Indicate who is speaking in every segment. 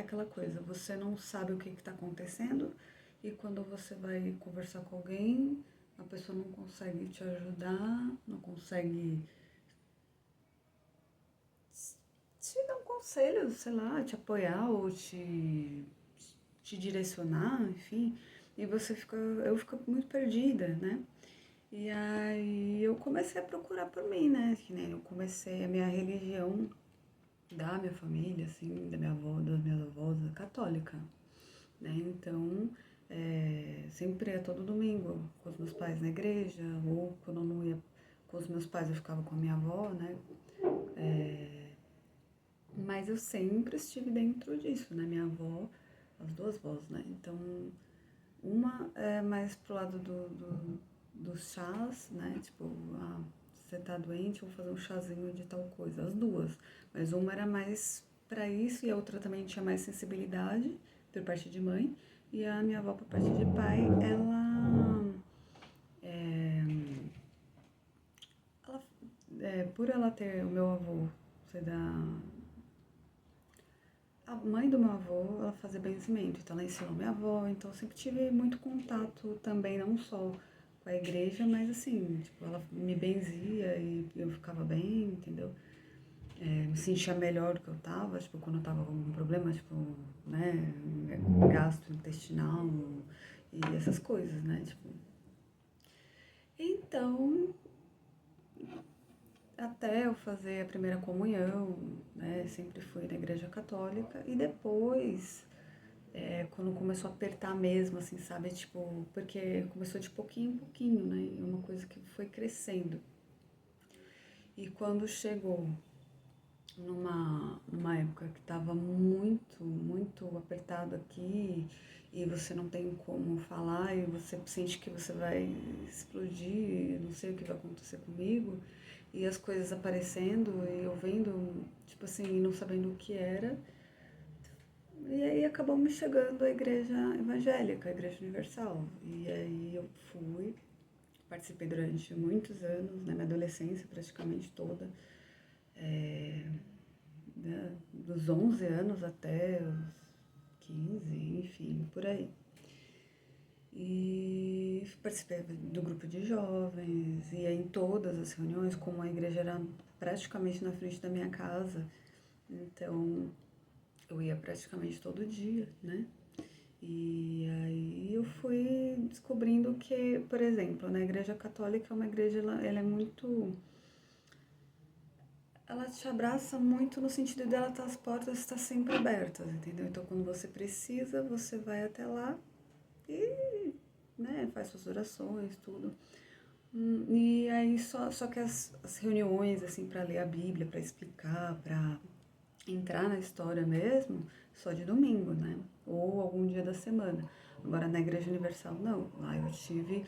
Speaker 1: aquela coisa, você não sabe o que está acontecendo e quando você vai conversar com alguém, a pessoa não consegue te ajudar, não consegue te dar um conselho, sei lá, te apoiar ou te direcionar, enfim, e eu fico muito perdida, né? E aí eu comecei a procurar por mim, né? Que nem eu comecei a minha religião da minha família, assim, da minha avó, das minhas avós, é católica, né? Então, sempre ia todo domingo com os meus pais na igreja, ou quando eu não ia com os meus pais eu ficava com a minha avó, né? Mas eu sempre estive dentro disso, né? Minha avó, as duas vós, né? Então, uma é mais pro lado dos chás, né? Tipo, você tá doente, eu vou fazer um chazinho de tal coisa. As duas. Mas uma era mais pra isso e a outra também tinha mais sensibilidade, por parte de mãe. E a minha avó, por parte de pai, é, ela por ela ter o meu avô ser da a mãe do meu avô, ela fazia benzimento, então ela ensinou minha avó, então eu sempre tive muito contato também, não só com a igreja, mas assim, tipo, ela me benzia e eu ficava bem, entendeu? Me sentia melhor do que eu tava, tipo, quando eu tava com algum problema, tipo, né, gastrointestinal e essas coisas, né, tipo. Então, até eu fazer a primeira comunhão, né, sempre fui na igreja católica e depois quando começou a apertar mesmo, assim, sabe? Tipo, porque começou de pouquinho em pouquinho, né? E uma coisa que foi crescendo. E quando chegou numa época que tava muito apertado aqui, e você não tem como falar, e você sente que você vai explodir, não sei o que vai acontecer comigo, e as coisas aparecendo, e eu vendo, tipo assim, não sabendo o que era. E aí acabou me chegando a igreja evangélica, a igreja universal. E aí eu fui, participei durante muitos anos, na minha adolescência praticamente toda, é, né, dos 11 anos até os 15, enfim, por aí. E participei do grupo de jovens, ia em todas as reuniões, como a igreja era praticamente na frente da minha casa, então eu ia praticamente todo dia, né? E aí eu fui descobrindo que, por exemplo, na igreja católica é uma igreja, ela é muito. Ela te abraça muito no sentido dela estar as portas estar sempre abertas, entendeu? Então quando você precisa, você vai até lá e, né, faz suas orações, tudo. E aí só que as reuniões, assim, para ler a Bíblia, para explicar, para entrar na história mesmo, só de domingo, né? Ou algum dia da semana. Agora na Igreja Universal não. Lá eu tive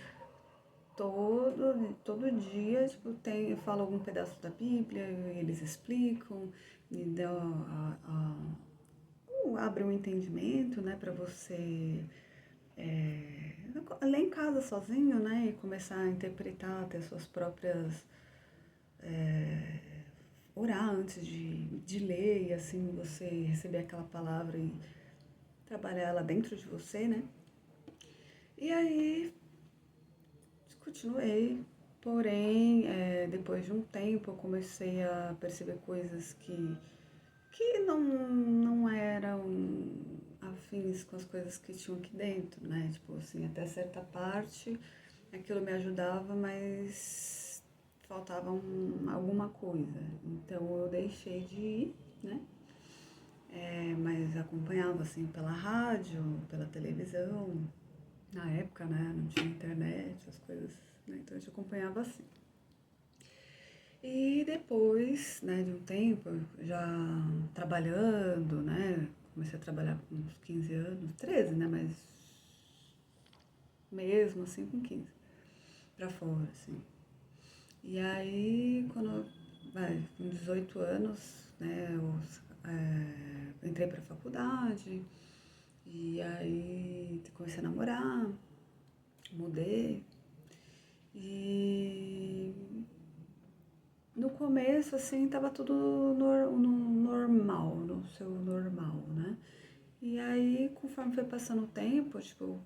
Speaker 1: todo dia, tipo, eu falo algum pedaço da Bíblia, eles explicam, me dão abre um entendimento, né, para você ler em casa sozinho, né, e começar a interpretar, ter suas próprias orar antes de ler e assim você receber aquela palavra e trabalhar ela dentro de você, né? E aí continuei, porém, depois de um tempo eu comecei a perceber coisas que não eram afins com as coisas que tinham aqui dentro, né? Tipo assim, até certa parte aquilo me ajudava, mas faltava alguma coisa. Então eu deixei de ir, né? Mas acompanhava assim pela rádio, pela televisão. Na época, né? Não tinha internet, as coisas, né? Então a gente acompanhava assim. E depois, né, de um tempo, já trabalhando, né? Comecei a trabalhar com uns 15 anos, 13, né? Mas mesmo assim com 15 pra fora, assim. E aí, com 18 anos, né, eu entrei pra faculdade, e aí comecei a namorar, mudei, e no começo, assim, tava tudo normal, no seu normal, né? E aí, conforme foi passando o tempo, tipo,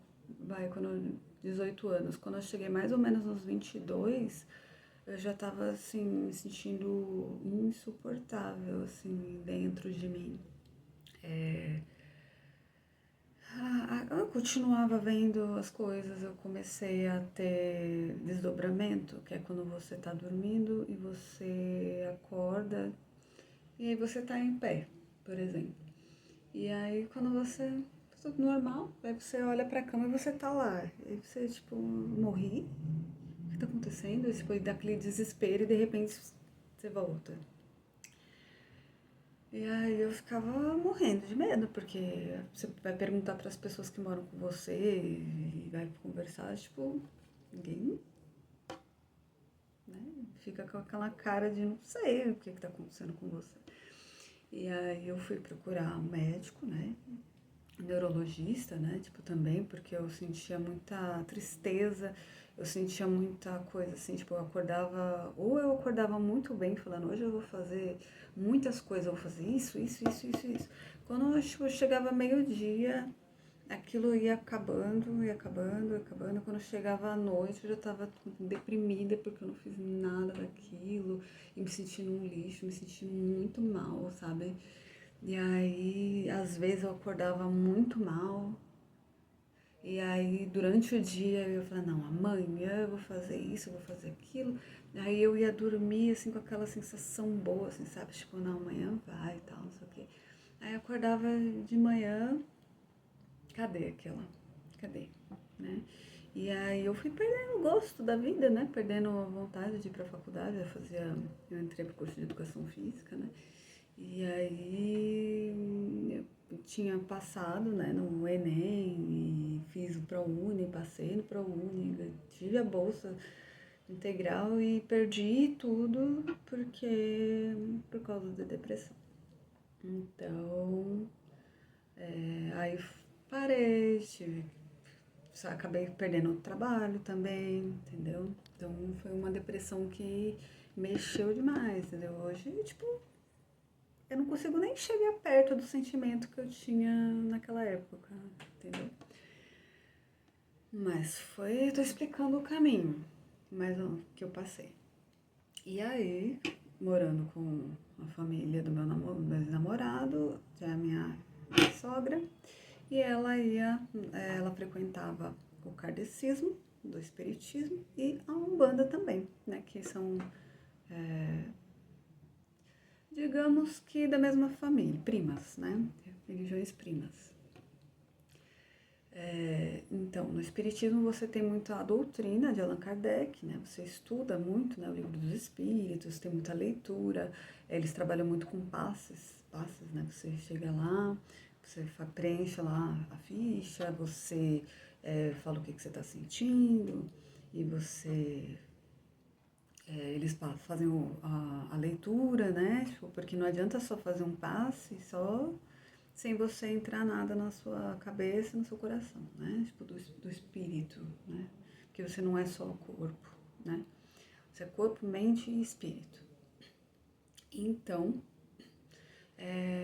Speaker 1: quando 18 anos, quando eu cheguei mais ou menos nos 22, eu já tava, assim, me sentindo insuportável, assim, dentro de mim. Eu continuava vendo as coisas, eu comecei a ter desdobramento, que é quando você tá dormindo e você acorda e aí você tá em pé, por exemplo. E aí quando você tá tudo normal, aí você olha pra cama e você tá lá. Aí você, tipo, morri? O que tá acontecendo? E depois dá aquele desespero e de repente você volta. E aí eu ficava morrendo de medo, porque você vai perguntar para as pessoas que moram com você e vai conversar, tipo, ninguém, né? Fica com aquela cara de não sei o que tá acontecendo com você. E aí eu fui procurar um médico, né? Neurologista, né? Tipo, também, porque eu sentia muita tristeza, eu sentia muita coisa assim, tipo, eu acordava muito bem, falando, hoje eu vou fazer muitas coisas, eu vou fazer isso, isso, isso, isso, isso. Quando tipo, chegava meio-dia, aquilo ia acabando, ia acabando, ia acabando. Quando chegava à noite, eu já tava deprimida porque eu não fiz nada daquilo, e me sentindo um lixo, me sentindo muito mal, sabe? E aí, às vezes eu acordava muito mal. E aí, durante o dia, eu falava, não, amanhã eu vou fazer isso, eu vou fazer aquilo. Aí eu ia dormir, assim, com aquela sensação boa, assim, sabe? Tipo, não, amanhã vai e tal, não sei o quê. Aí eu acordava de manhã, cadê aquela? Cadê? Né? E aí eu fui perdendo o gosto da vida, né? Perdendo a vontade de ir pra faculdade. Eu entrei pro curso de educação física, né? E aí eu tinha passado, né, no Enem e fiz o ProUni, passei no ProUni, tive a bolsa integral e perdi tudo por causa da depressão. Então, aí parei, acabei perdendo o trabalho também, entendeu? Então foi uma depressão que mexeu demais, entendeu? Hoje, tipo, eu não consigo nem chegar perto do sentimento que eu tinha naquela época, entendeu? Mas foi, eu tô explicando o caminho, mas ó, que eu passei. E aí, morando com a família do meu ex-namorado, que é a minha sogra, e ela frequentava o kardecismo, do espiritismo e a umbanda também, né, que são, digamos que da mesma família, primas, né, religiões primas. Então, no Espiritismo você tem muita doutrina de Allan Kardec, né? Você estuda muito, né, o livro dos Espíritos, tem muita leitura, eles trabalham muito com passes, né? Você chega lá, você preenche lá a ficha, você fala o que você está sentindo e eles fazem a leitura, né? Tipo, porque não adianta só fazer um passe, só sem você entrar nada na sua cabeça, no seu coração, né? Tipo, do espírito, né? Porque você não é só o corpo, né? Você é corpo, mente e espírito. Então,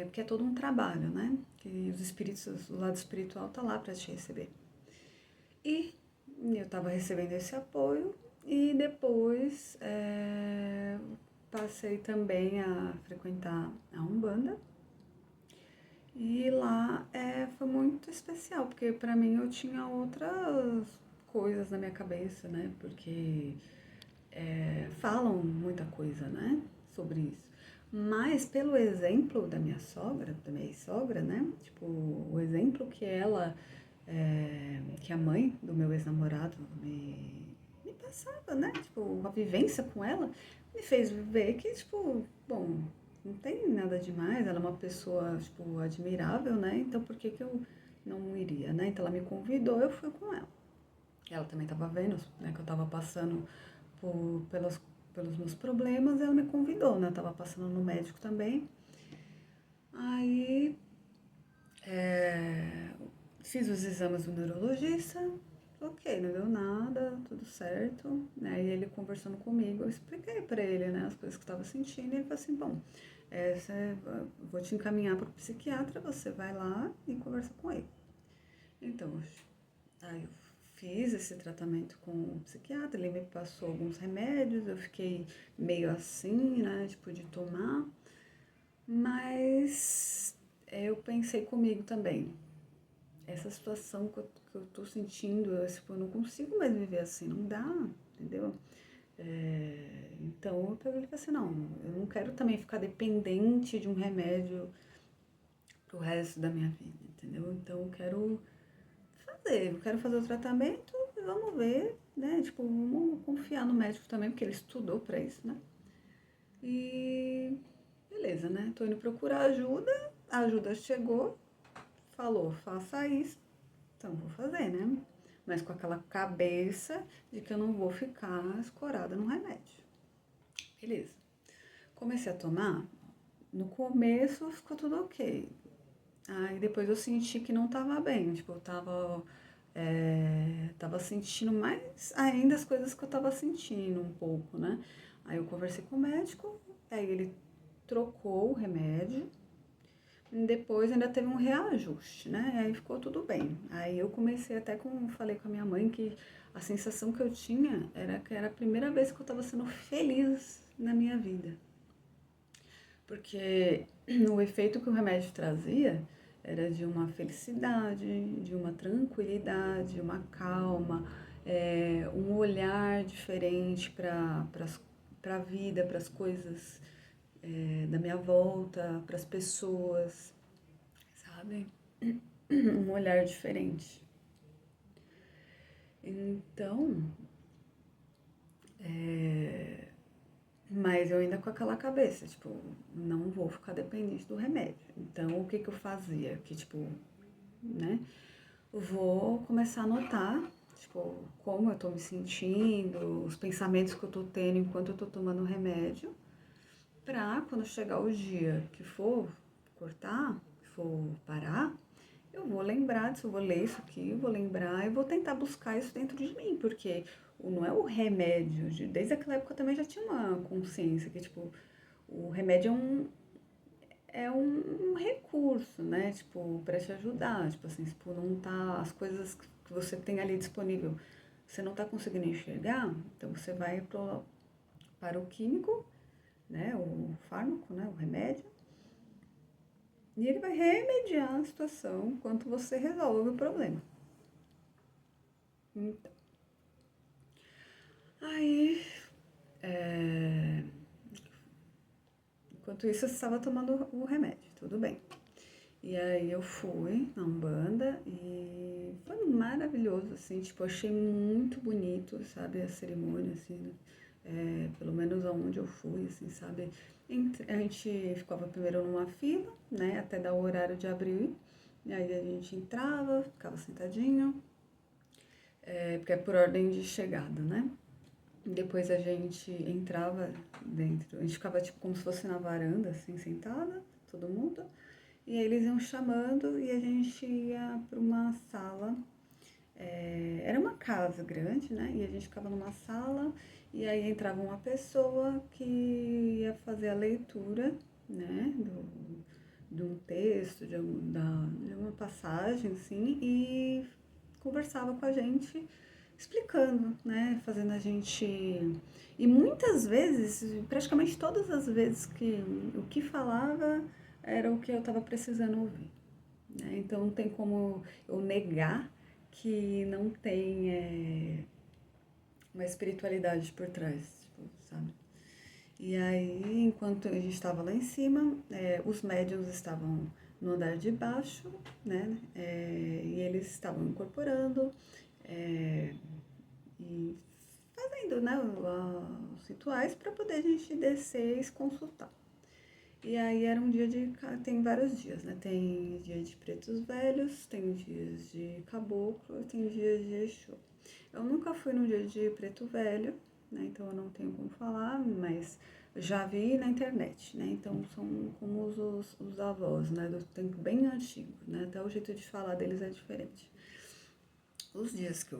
Speaker 1: porque é todo um trabalho, né? Que os espíritos, o lado espiritual tá lá para te receber. E eu estava recebendo esse apoio e depois passei também a frequentar a Umbanda. E lá foi muito especial, porque pra mim eu tinha outras coisas na minha cabeça, né? Porque falam muita coisa, né? Sobre isso. Mas pelo exemplo da minha sogra, da minha ex-sogra, né? Tipo, o exemplo que que a mãe do meu ex-namorado me passava, né? Tipo, a vivência com ela me fez ver que, tipo, bom, não tem nada demais, ela é uma pessoa, tipo, admirável, né? Então por que que eu não iria, né? Então ela me convidou, eu fui com ela. Ela também estava vendo, né, que eu estava passando pelos meus problemas, ela me convidou, né? Eu estava passando no médico também. Aí fiz os exames do neurologista, ok, não deu nada, tudo certo. Aí ele conversando comigo, eu expliquei pra ele, né, as coisas que eu estava sentindo, e ele falou assim, bom, Vou te encaminhar para o psiquiatra, você vai lá e conversa com ele. Então, aí eu fiz esse tratamento com o psiquiatra, ele me passou alguns remédios, eu fiquei meio assim, né, tipo, de tomar, mas eu pensei comigo também, essa situação que eu tô sentindo, tipo, eu não consigo mais viver assim, não dá, entendeu? Então eu peguei e falei assim, não, eu não quero também ficar dependente de um remédio pro resto da minha vida, entendeu? Então eu quero fazer o tratamento e vamos ver, né? Tipo, vamos confiar no médico também, porque ele estudou pra isso, né? E beleza, né? Tô indo procurar ajuda, a ajuda chegou, falou, faça isso, então vou fazer, né? Mas com aquela cabeça de que eu não vou ficar escorada no remédio. Beleza. Comecei a tomar, no começo ficou tudo ok. Aí depois eu senti que não tava bem, tipo, eu tava sentindo mais ainda as coisas que eu tava sentindo um pouco, né? Aí eu conversei com o médico, aí ele trocou o remédio, e depois ainda teve um reajuste, né? Aí ficou tudo bem. Aí eu comecei até com, falei com a minha mãe que a sensação que eu tinha era que era a primeira vez que eu tava sendo feliz na minha vida. Porque o efeito que o remédio trazia era de uma felicidade, de uma tranquilidade, uma calma, um olhar diferente para a vida, para as coisas da minha volta, para as pessoas, sabe? Um olhar diferente. Então, mas eu ainda com aquela cabeça, tipo, não vou ficar dependente do remédio. Então, o que que eu fazia? Que, tipo, né? Vou começar a anotar, tipo, como eu tô me sentindo, os pensamentos que eu tô tendo enquanto eu tô tomando o remédio, pra quando chegar o dia que for cortar, que for parar, eu vou lembrar disso, eu vou ler isso aqui, eu vou lembrar e vou tentar buscar isso dentro de mim, porque não é o remédio, desde aquela época eu também já tinha uma consciência que, tipo, o remédio é um recurso, né? Tipo, para te ajudar. Tipo assim, tipo, não tá. As coisas que você tem ali disponível, você não tá conseguindo enxergar, então você vai para o químico, né? O fármaco, né? O remédio. E ele vai remediar a situação enquanto você resolve o problema. Então, aí, enquanto isso, eu estava tomando o remédio, tudo bem. E aí eu fui na Umbanda e foi maravilhoso, assim, tipo, achei muito bonito, sabe, a cerimônia, assim, pelo menos aonde eu fui, assim, sabe. A gente ficava primeiro numa fila, né, até dar o horário de abrir, e aí a gente entrava, ficava sentadinho, porque é por ordem de chegada, né. Depois a gente entrava dentro, a gente ficava tipo como se fosse na varanda, assim, sentada, todo mundo. E aí eles iam chamando e a gente ia para uma sala. Era uma casa grande, né? E a gente ficava numa sala e aí entrava uma pessoa que ia fazer a leitura, né? De um texto, de uma passagem, assim, e conversava com a gente, explicando, né? Fazendo a gente. E muitas vezes, praticamente todas as vezes que o que falava era o que eu estava precisando ouvir. Né? Então não tem como eu negar que não tem uma espiritualidade por trás, tipo, sabe? E aí, enquanto a gente estava lá em cima, os médiuns estavam no andar de baixo, né? E eles estavam incorporando e fazendo, né, os rituais para poder a gente descer e se consultar. E aí era um dia de. Tem vários dias, né? Tem dia de pretos velhos, tem dias de caboclo, tem dias de Exu. Eu nunca fui num dia de preto velho, né? Então eu não tenho como falar, mas já vi na internet, né? Então são como os avós, né? Do tempo bem antigo, né? Até o jeito de falar deles é diferente. Os dias que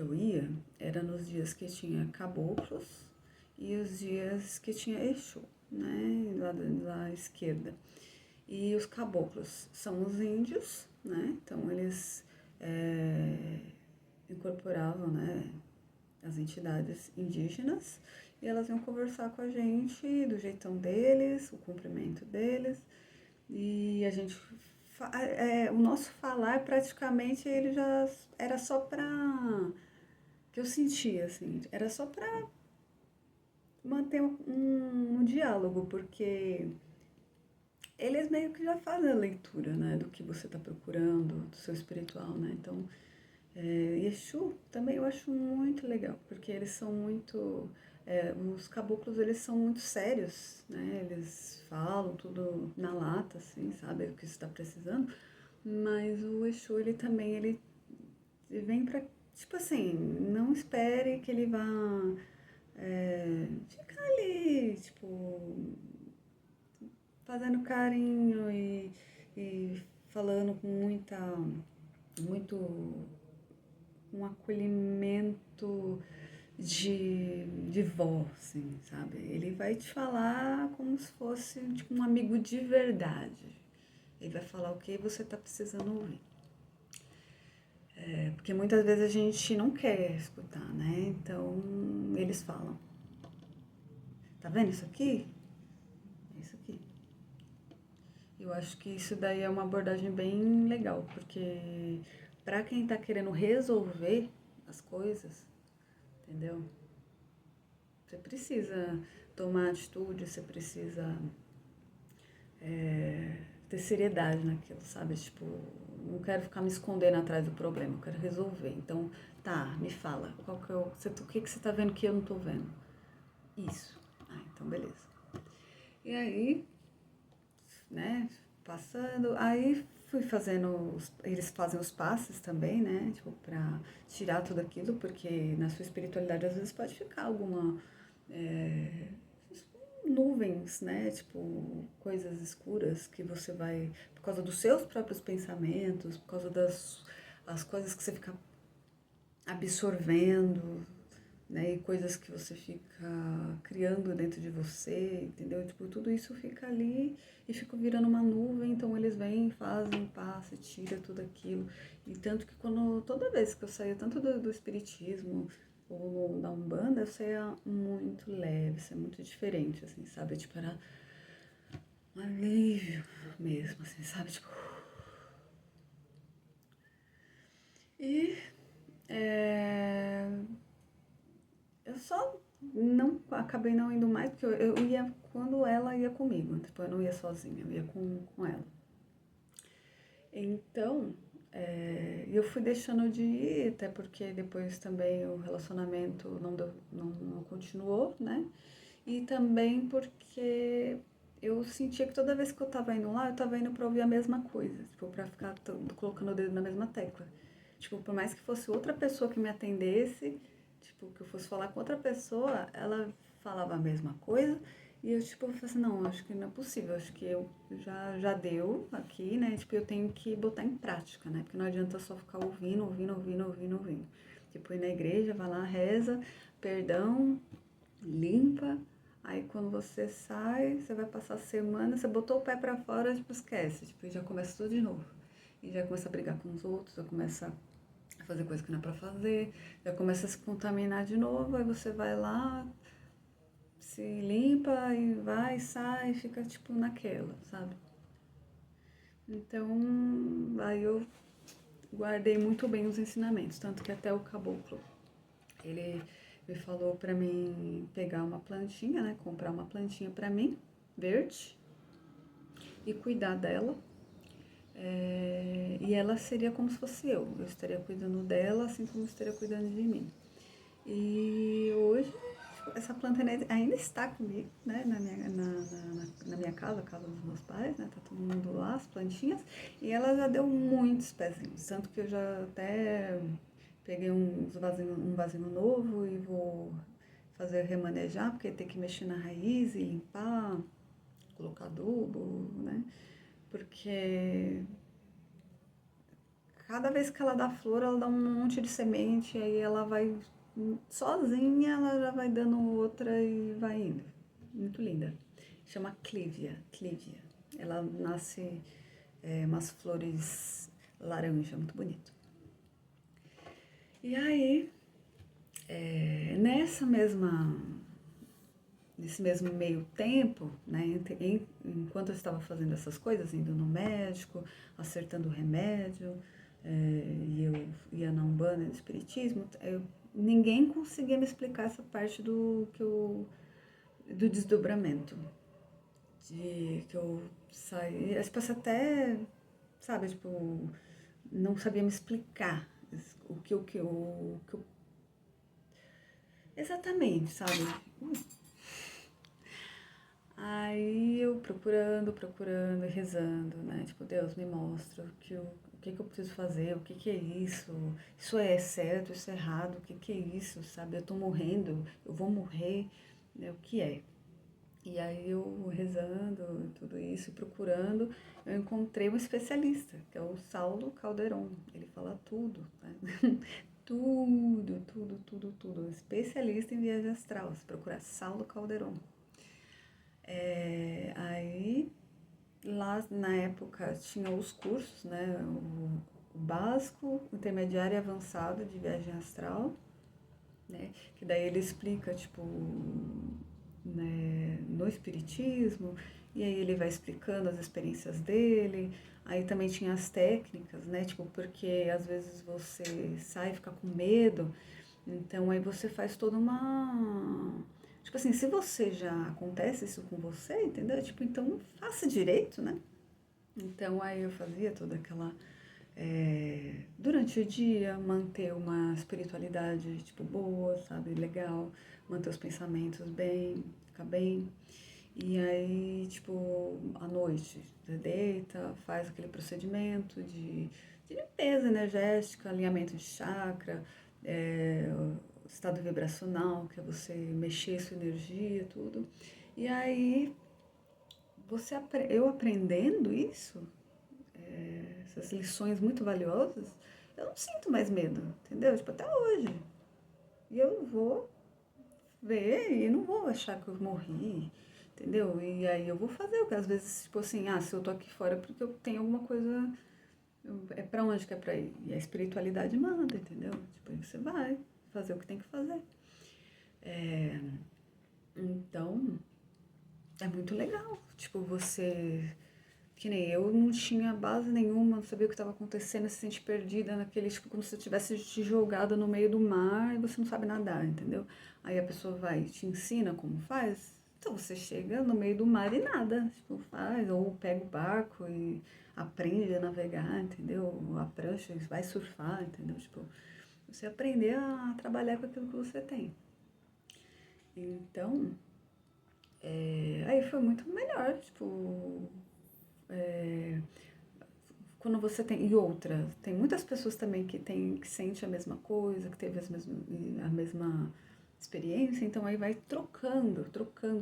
Speaker 1: eu ia, era nos dias que tinha caboclos e os dias que tinha Exu. né, lá à esquerda. E os caboclos são os índios, né, então eles incorporavam, né, as entidades indígenas e elas iam conversar com a gente do jeitão deles, o cumprimento deles. E a gente, o nosso falar praticamente ele já era só pra, que eu sentia assim, era só pra manter um diálogo, porque eles meio que já fazem a leitura, né, do que você está procurando, do seu espiritual, né, então, Exu também eu acho muito legal, porque eles são muito, os caboclos eles são muito sérios, né, eles falam tudo na lata, assim, sabe, o que você está precisando, mas o Exu ele também, ele vem pra, tipo assim, não espere que ele vá ficar ali, tipo, fazendo carinho e falando com muito, um acolhimento de vó, assim, sabe? Ele vai te falar como se fosse tipo, um amigo de verdade. Ele vai falar o que você tá precisando ouvir. Porque muitas vezes a gente não quer escutar, né? Então eles falam, tá vendo isso aqui? É isso aqui. Eu acho que isso daí é uma abordagem bem legal, porque para quem tá querendo resolver as coisas, entendeu? Você precisa tomar atitude, você precisa ter seriedade naquilo, sabe? Tipo, não quero ficar me escondendo atrás do problema, eu quero resolver. Então, tá, me fala, qual que é o que você tá vendo que eu não tô vendo? Isso. Ah, então beleza. E aí, né, passando, aí fui fazendo, eles fazem os passes também, né, tipo, pra tirar tudo aquilo, porque na sua espiritualidade às vezes pode ficar alguma nuvens, né, tipo, coisas escuras que você vai, por causa dos seus próprios pensamentos, por causa das as coisas que você fica absorvendo, né? E coisas que você fica criando dentro de você, entendeu? Tipo, tudo isso fica ali e fica virando uma nuvem, então eles vêm, fazem, passam, tira tudo aquilo. E tanto que toda vez que eu saía tanto do espiritismo ou da Umbanda, eu saía muito leve, isso é muito diferente, assim, sabe? Tipo, era um alívio mesmo, assim, sabe? Tipo... E é, eu só não acabei não indo mais, porque eu ia quando ela ia comigo, tipo, eu não ia sozinha, eu ia com ela. Então, eu fui deixando de ir, até porque depois também o relacionamento não continuou, né? E também porque eu sentia que toda vez que eu tava indo lá, eu tava indo pra ouvir a mesma coisa, tipo, pra ficar colocando o dedo na mesma tecla. Tipo, por mais que fosse outra pessoa que me atendesse, tipo, que eu fosse falar com outra pessoa, ela falava a mesma coisa. E eu, tipo, falei assim, não, acho que não é possível, acho que eu já deu aqui, né? Tipo, eu tenho que botar em prática, né? Porque não adianta só ficar ouvindo. Tipo, ir na igreja, vai lá, reza, perdão, limpa. Aí quando você sai, você vai passar a semana, você botou o pé pra fora, tipo, esquece. Tipo, e já começa tudo de novo. E já começa a brigar com os outros, já começa a fazer coisa que não é pra fazer, já começa a se contaminar de novo, aí você vai lá, se limpa e vai, sai, fica tipo naquela, sabe? Então, aí eu guardei muito bem os ensinamentos, tanto que até o caboclo, ele me falou pra mim pegar uma plantinha, né, comprar uma plantinha pra mim, verde, e cuidar dela. E ela seria como se fosse eu estaria cuidando dela, assim como eu estaria cuidando de mim. E hoje essa planta ainda está comigo, né, na minha casa, a casa dos meus pais, né, tá todo mundo lá, as plantinhas, e ela já deu muitos pezinhos, tanto que eu já até peguei um vasinho novo e vou fazer remanejar, porque tem que mexer na raiz e limpar, colocar adubo, né, porque cada vez que ela dá flor, ela dá um monte de semente, aí ela vai sozinha, ela já vai dando outra e vai indo. Muito linda. chama Clívia, Clívia. Ela nasce umas flores laranja, muito bonito. E aí, nesse mesmo meio tempo, né, enquanto eu estava fazendo essas coisas, indo no médico, acertando o remédio, e eu ia na Umbanda, no Espiritismo, ninguém conseguia me explicar essa parte do desdobramento. De que eu saí, as pessoas até, sabe, tipo, não sabia me explicar o que eu exatamente, sabe? Aí eu procurando, rezando, né? Tipo, Deus me mostra o que eu preciso fazer, o que é isso? Isso é certo, isso é errado, o que é isso, sabe? Eu tô morrendo, eu vou morrer, né? O que é? E aí eu rezando, tudo isso, procurando, eu encontrei um especialista, que é o Saulo Calderon. Ele fala tudo, né? Tudo. Especialista em viagem astral. Se procurar Saulo Calderon. Aí, lá na época, tinha os cursos, né? O básico, intermediário e avançado de viagem astral, né? Que daí ele explica, tipo, né, no espiritismo, e aí ele vai explicando as experiências dele. Aí também tinha as técnicas, né? Tipo, porque às vezes você sai e fica com medo, então aí você faz toda uma. Tipo assim, se você já acontece isso com você, entendeu? Tipo, então faça direito, né? Então aí eu fazia toda aquela. Durante o dia, manter uma espiritualidade, tipo, boa, sabe? Legal. Manter os pensamentos bem, ficar bem. E aí, tipo, à noite, você deita, faz aquele procedimento de limpeza energética, alinhamento de chakra, estado vibracional, que é você mexer sua energia, tudo. E aí, eu aprendendo isso, essas lições muito valiosas, eu não sinto mais medo, entendeu? Tipo, até hoje. E eu vou ver e não vou achar que eu morri, entendeu? E aí eu vou fazer o que às vezes, tipo assim, se eu tô aqui fora é porque eu tenho alguma coisa, é pra onde que é pra ir? E a espiritualidade manda, entendeu? Tipo, aí você vai fazer o que tem que fazer. Então, é muito legal. Tipo, você. Que nem eu não tinha base nenhuma, não sabia o que estava acontecendo, se sente perdida naquele, tipo, como se você tivesse te jogado no meio do mar e você não sabe nadar, entendeu? Aí a pessoa vai e te ensina como faz. Então você chega no meio do mar e nada, tipo, faz, ou pega o barco e aprende a navegar, entendeu? A prancha, vai surfar, entendeu? Tipo, você aprender a trabalhar com aquilo que você tem. Então, aí foi muito melhor, tipo, quando você tem. E outra, tem muitas pessoas também que sente a mesma coisa, que teve a mesma experiência, então aí vai trocando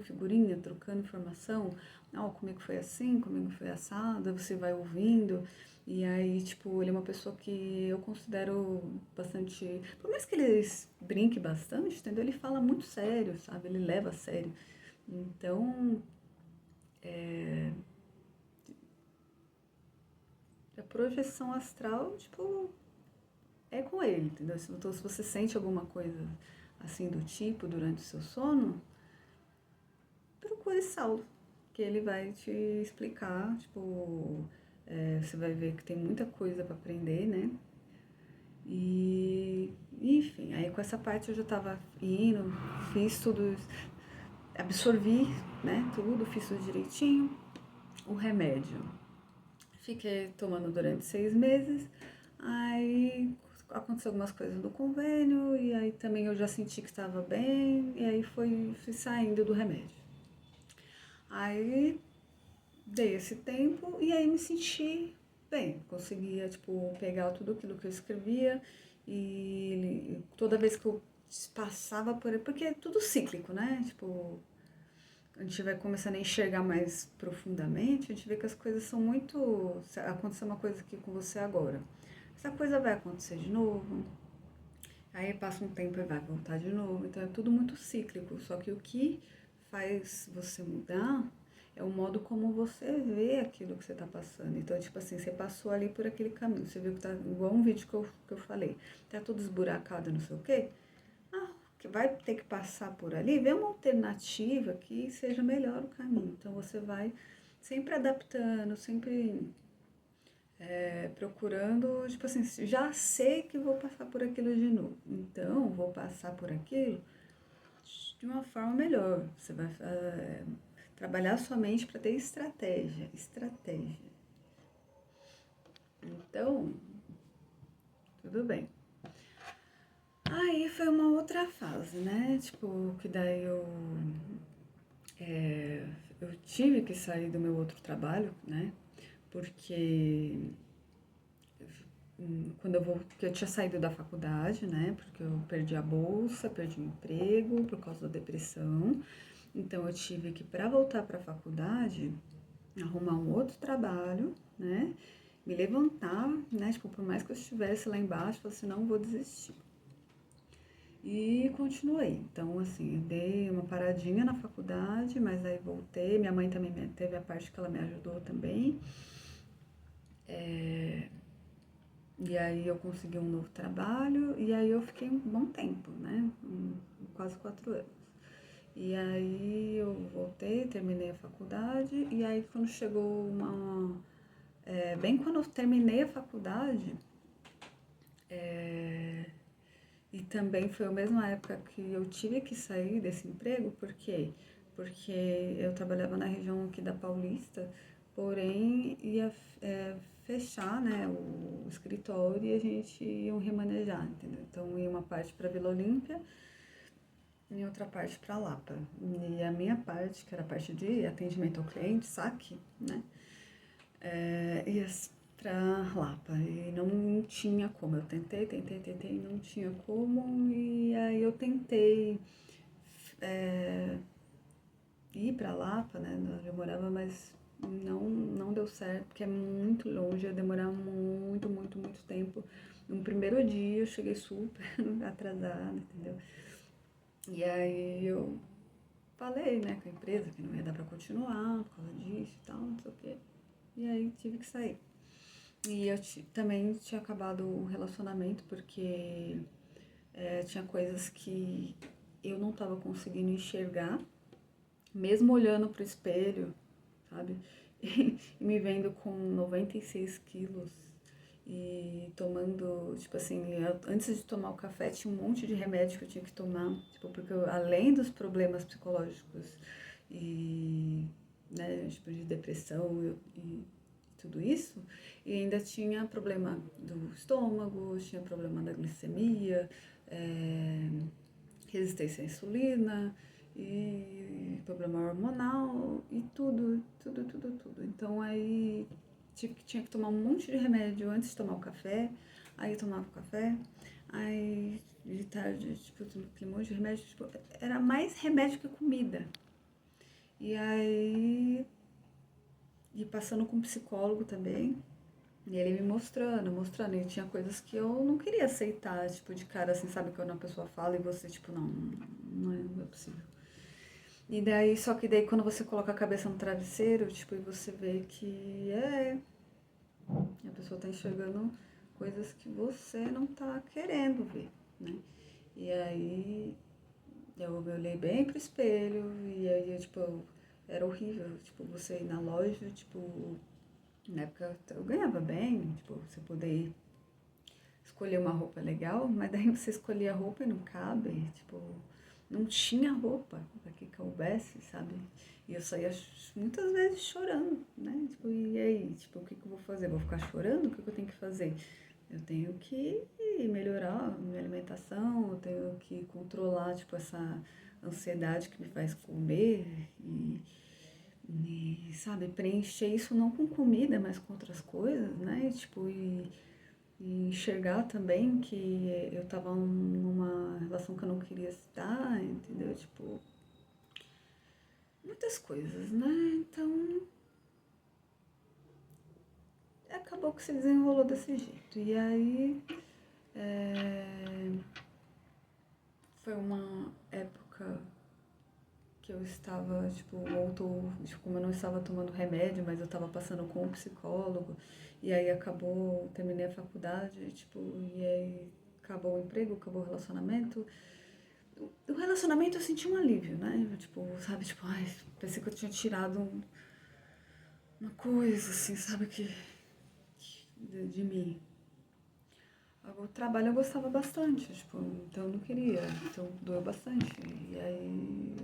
Speaker 1: figurinha, trocando informação. Comigo foi assim, comigo foi assado, você vai ouvindo. E aí, tipo, ele é uma pessoa que eu considero bastante. Por mais que ele brinque bastante, entendeu? Ele fala muito sério, sabe? Ele leva a sério. Então, a projeção astral, tipo, é com ele, entendeu? Então, se você sente alguma coisa assim do tipo durante o seu sono, procure Saulo, que ele vai te explicar, tipo, você vai ver que tem muita coisa para aprender, né? E, enfim, aí com essa parte eu já tava indo, fiz tudo, absorvi, né, tudo, fiz tudo direitinho. O remédio, fiquei tomando durante 6 meses, aí aconteceu algumas coisas do convênio, e aí também eu já senti que estava bem, e aí fui saindo do remédio. Aí dei esse tempo e aí me senti bem, conseguia, tipo, pegar tudo aquilo que eu escrevia e toda vez que eu passava por ele, porque é tudo cíclico, né? Tipo, a gente vai começando a enxergar mais profundamente, a gente vê que as coisas são muito. Aconteceu uma coisa aqui com você agora. Essa coisa vai acontecer de novo, aí passa um tempo e vai voltar de novo. Então é tudo muito cíclico. Só que o que faz você mudar é o modo como você vê aquilo que você está passando. Então, tipo assim, você passou ali por aquele caminho, você viu que tá igual um vídeo que eu falei, tá tudo esburacado, não sei o quê. Ah, que vai ter que passar por ali, vê uma alternativa que seja melhor o caminho. Então, você vai sempre adaptando, sempre procurando, tipo assim, já sei que vou passar por aquilo de novo, então vou passar por aquilo de uma forma melhor. Você vai trabalhar sua mente para ter estratégia, estratégia. Então, tudo bem. Aí foi uma outra fase, né? Tipo, que daí eu tive que sair do meu outro trabalho, né? Porque quando porque eu tinha saído da faculdade, né? Porque eu perdi a bolsa, perdi o emprego por causa da depressão. Então eu tive que, para voltar para a faculdade, arrumar um outro trabalho, né? Me levantar, né? Tipo, por mais que eu estivesse lá embaixo, eu falei assim, não vou desistir. E continuei. Então, assim, eu dei uma paradinha na faculdade, mas aí voltei. Minha mãe também teve a parte que ela me ajudou também. E aí eu consegui um novo trabalho e aí eu fiquei um bom tempo, né? Quase 4 anos. E aí eu voltei, terminei a faculdade e aí quando chegou bem quando eu terminei a faculdade, e também foi a mesma época que eu tive que sair desse emprego, por quê? Porque eu trabalhava na região aqui da Paulista, porém ia fechar, né, o escritório e a gente ia remanejar, entendeu? Então ia uma parte para Vila Olímpia e outra parte para Lapa. E a minha parte, que era a parte de atendimento ao cliente, saque, né, ia pra Lapa e não tinha como. Eu tentei, não tinha como. E aí eu tentei ir pra Lapa, né, onde eu morava, mas não deu certo, porque é muito longe, ia demorar muito tempo. No primeiro dia eu cheguei super atrasada, entendeu? E aí eu falei, né, com a empresa que não ia dar pra continuar por causa disso e tal, não sei o quê. E aí tive que sair. E eu também tinha acabado o relacionamento porque tinha coisas que eu não estava conseguindo enxergar, mesmo olhando pro espelho, sabe? E me vendo com 96 quilos e tomando, tipo assim, antes de tomar o café tinha um monte de remédio que eu tinha que tomar, tipo, porque além dos problemas psicológicos e, né, tipo, de depressão e tudo isso, e ainda tinha problema do estômago, tinha problema da glicemia, é, resistência à insulina e problema hormonal e tudo. Então aí tinha que tomar um monte de remédio antes de tomar o café, aí eu tomava o café, aí de tarde, tipo, aquele monte de remédio, tipo, era mais remédio que comida. E aí, e passando com um psicólogo também, e ele me mostrando, e tinha coisas que eu não queria aceitar, tipo, de cara, assim, sabe, quando a pessoa fala e você, tipo, não é possível. E daí, só que daí quando você coloca a cabeça no travesseiro, tipo, e você vê que a pessoa tá enxergando coisas que você não tá querendo ver, né? E aí, eu olhei bem pro espelho, e aí, tipo, era horrível, tipo, você ir na loja, tipo, na época eu ganhava bem, tipo, você poder escolher uma roupa legal, mas daí você escolhia a roupa e não cabe, tipo, não tinha roupa para que coubesse, sabe? E eu saía muitas vezes chorando, né? Tipo, e aí, tipo, o que eu vou fazer? Vou ficar chorando? O que eu tenho que fazer? Eu tenho que melhorar a minha alimentação, eu tenho que controlar, tipo, essa ansiedade que me faz comer sabe, preencher isso não com comida, mas com outras coisas, né? Tipo, e enxergar também que eu tava numa relação que eu não queria estar, entendeu? Tipo, muitas coisas, né? Então, acabou que se desenrolou desse jeito. E aí, foi uma época que eu estava, tipo, voltou, tipo, como eu não estava tomando remédio, mas eu estava passando com um psicólogo, e aí acabou, terminei a faculdade, tipo, e aí acabou o emprego, acabou o relacionamento. O relacionamento eu senti um alívio, né? Tipo, sabe, tipo, ai, pensei que eu tinha tirado uma coisa, assim, sabe, de mim. Agora, o trabalho eu gostava bastante, tipo, então eu não queria, então doeu bastante. E aí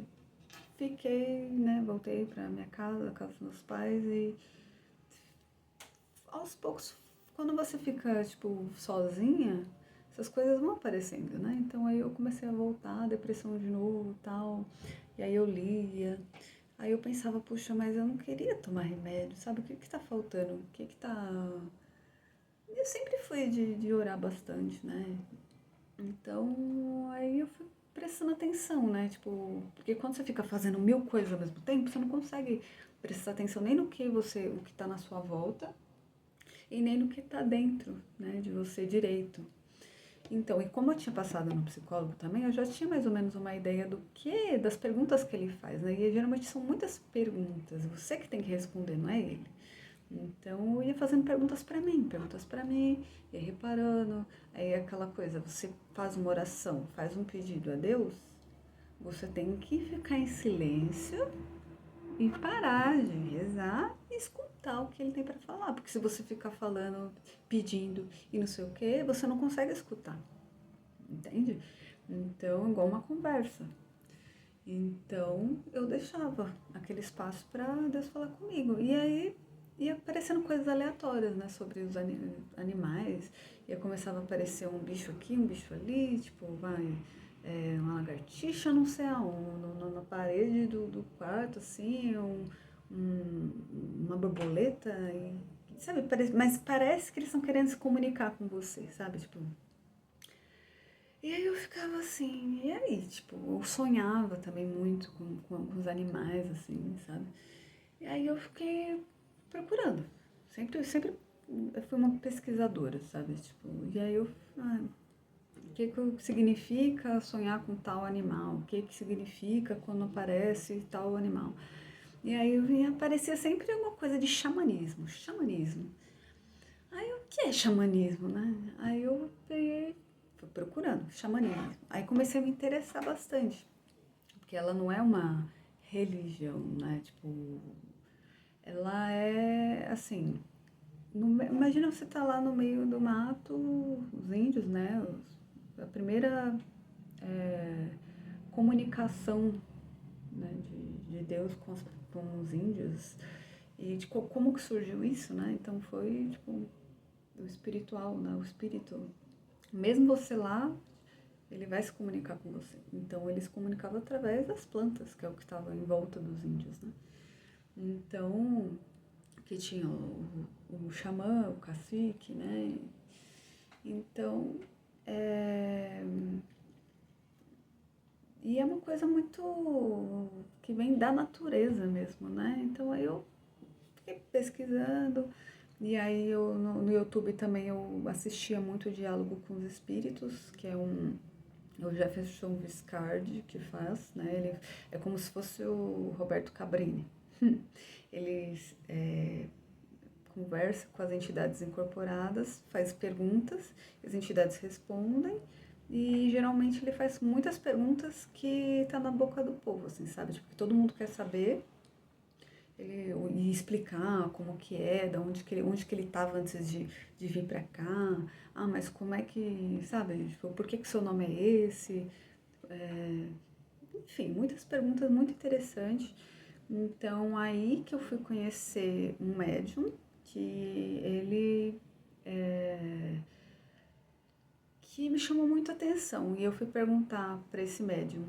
Speaker 1: fiquei, né, voltei pra minha casa, a casa dos meus pais e aos poucos, quando você fica, tipo, sozinha, essas coisas vão aparecendo, né? Então aí eu comecei a voltar, a depressão de novo e tal, e aí eu lia, aí eu pensava, puxa, mas eu não queria tomar remédio, sabe? O que que tá faltando? O que que tá... Eu sempre fui de orar bastante, né? Então, aí eu fui prestando atenção, né? Tipo, porque quando você fica fazendo mil coisas ao mesmo tempo, você não consegue prestar atenção nem no que você, o que tá na sua volta e nem no que tá dentro, né, de você direito. Então, e como eu tinha passado no psicólogo também, eu já tinha mais ou menos uma ideia do que, das perguntas que ele faz, né? E geralmente são muitas perguntas, você que tem que responder, não é ele. Então, eu ia fazendo perguntas para mim, ia reparando. Aí é aquela coisa, você faz uma oração, faz um pedido a Deus, você tem que ficar em silêncio e parar de rezar e escutar o que ele tem para falar. Porque se você ficar falando, pedindo e não sei o que, você não consegue escutar, entende? Então, igual uma conversa. Então, eu deixava aquele espaço para Deus falar comigo. E aí ia aparecendo coisas aleatórias, né, sobre os animais. Ia começava a aparecer um bicho aqui, um bicho ali, tipo, vai, uma lagartixa, não sei aonde, na parede do quarto, assim, uma borboleta, e, sabe, mas parece que eles estão querendo se comunicar com você, sabe, tipo, e aí eu ficava assim, e aí, tipo, eu sonhava também muito com os animais, assim, sabe? E aí eu fiquei procurando. Sempre eu fui uma pesquisadora, sabe? Tipo, e aí eu, o que que significa sonhar com tal animal? O que que significa quando aparece tal animal? E aí eu vinha, aparecia sempre uma coisa de xamanismo, xamanismo. Aí o que é xamanismo, né? Aí eu peguei, fui procurando xamanismo. Aí comecei a me interessar bastante, porque ela não é uma religião, né? Tipo, ela é assim, imagina você tá lá no meio do mato, os índios, né? A primeira é, comunicação, né, de Deus com os índios e de como que surgiu isso, né? Então foi tipo o espiritual, né? O espírito, mesmo você lá, ele vai se comunicar com você. Então eles comunicavam através das plantas, que é o que estava em volta dos índios, né? Então, que tinha o xamã, o cacique, né? Então, é... e é uma coisa muito que vem da natureza mesmo, né? Então aí eu fiquei pesquisando, e aí eu no YouTube também eu assistia muito Diálogo com os Espíritos, que é o Jefferson Viscardi que faz, né? Ele é como se fosse o Roberto Cabrini. Ele conversa com as entidades incorporadas, faz perguntas, as entidades respondem, e geralmente ele faz muitas perguntas que tá na boca do povo, assim, sabe? Tipo, que todo mundo quer saber, e explicar como que é, da onde que ele estava antes de vir para cá. Ah, mas como é que, sabe? Tipo, por que que seu nome é esse? É, enfim, muitas perguntas muito interessantes. Então, aí que eu fui conhecer um médium que ele que me chamou muito a atenção. E eu fui perguntar para esse médium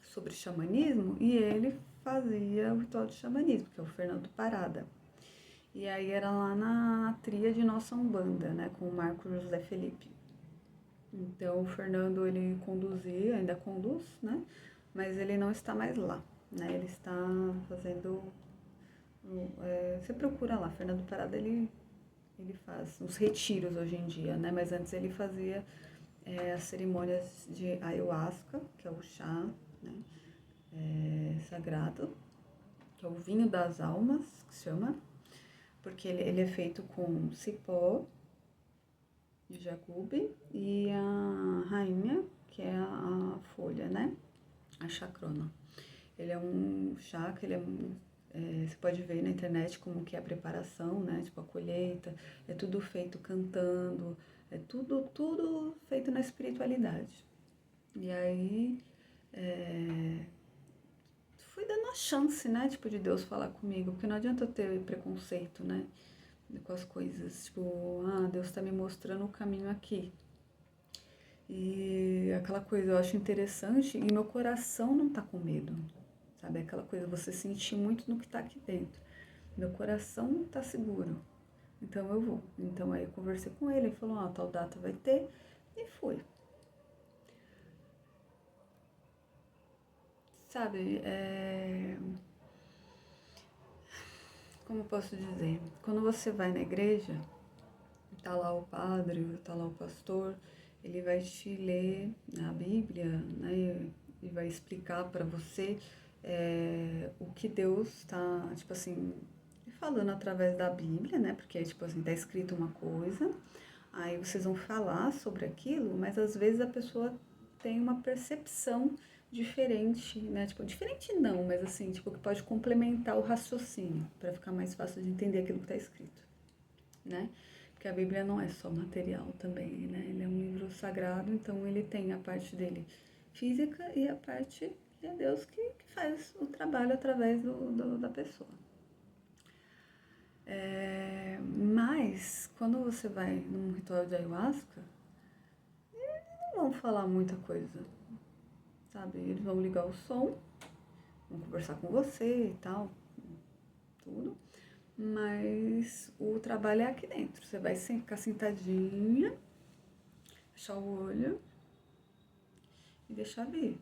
Speaker 1: sobre xamanismo e ele fazia o ritual de xamanismo, que é o Fernando Parada. E aí era lá na tríade Nossa Umbanda, né, com o Marco José Felipe. Então o Fernando ele conduzia, ainda conduz, né, mas ele não está mais lá, né, ele está fazendo, você procura lá, Fernando Parada ele faz uns retiros hoje em dia, né, mas antes ele fazia as cerimônias de ayahuasca, que é o chá, né, sagrado, que é o vinho das almas, que se chama, porque ele é feito com cipó de jacube e a rainha, que é a folha, né? A chacrona. Ele é um chá que você pode ver na internet como que é a preparação, né? Tipo a colheita, é tudo feito cantando, é tudo feito na espiritualidade. E aí, fui dando a chance, né? Tipo, de Deus falar comigo, porque não adianta eu ter preconceito, né? Com as coisas, tipo, Deus tá me mostrando o caminho aqui. E aquela coisa eu acho interessante e meu coração não tá com medo, sabe? Aquela coisa, você sentir muito no que tá aqui dentro. Meu coração tá seguro, então eu vou. Então aí eu conversei com ele, ele falou, tal data vai ter, e fui. Sabe, como eu posso dizer? Quando você vai na igreja, tá lá o padre, tá lá o pastor, ele vai te ler a Bíblia, né? E vai explicar para você o que Deus está, tipo assim, falando através da Bíblia, né? Porque, tipo assim, tá escrito uma coisa, aí vocês vão falar sobre aquilo, mas às vezes a pessoa tem uma percepção diferente, né? Tipo, diferente não, mas assim, tipo, que pode complementar o raciocínio, para ficar mais fácil de entender aquilo que está escrito, né? Porque a Bíblia não é só material também, né? Ele é um livro sagrado, então ele tem a parte dele física e a parte que é Deus que faz o trabalho através da pessoa. Mas, quando você vai num ritual de ayahuasca, eles não vão falar muita coisa, sabe? Eles vão ligar o som, vão conversar com você e tal, tudo. Mas o trabalho é aqui dentro. Você vai ficar sentadinha, fechar o olho e deixar vir.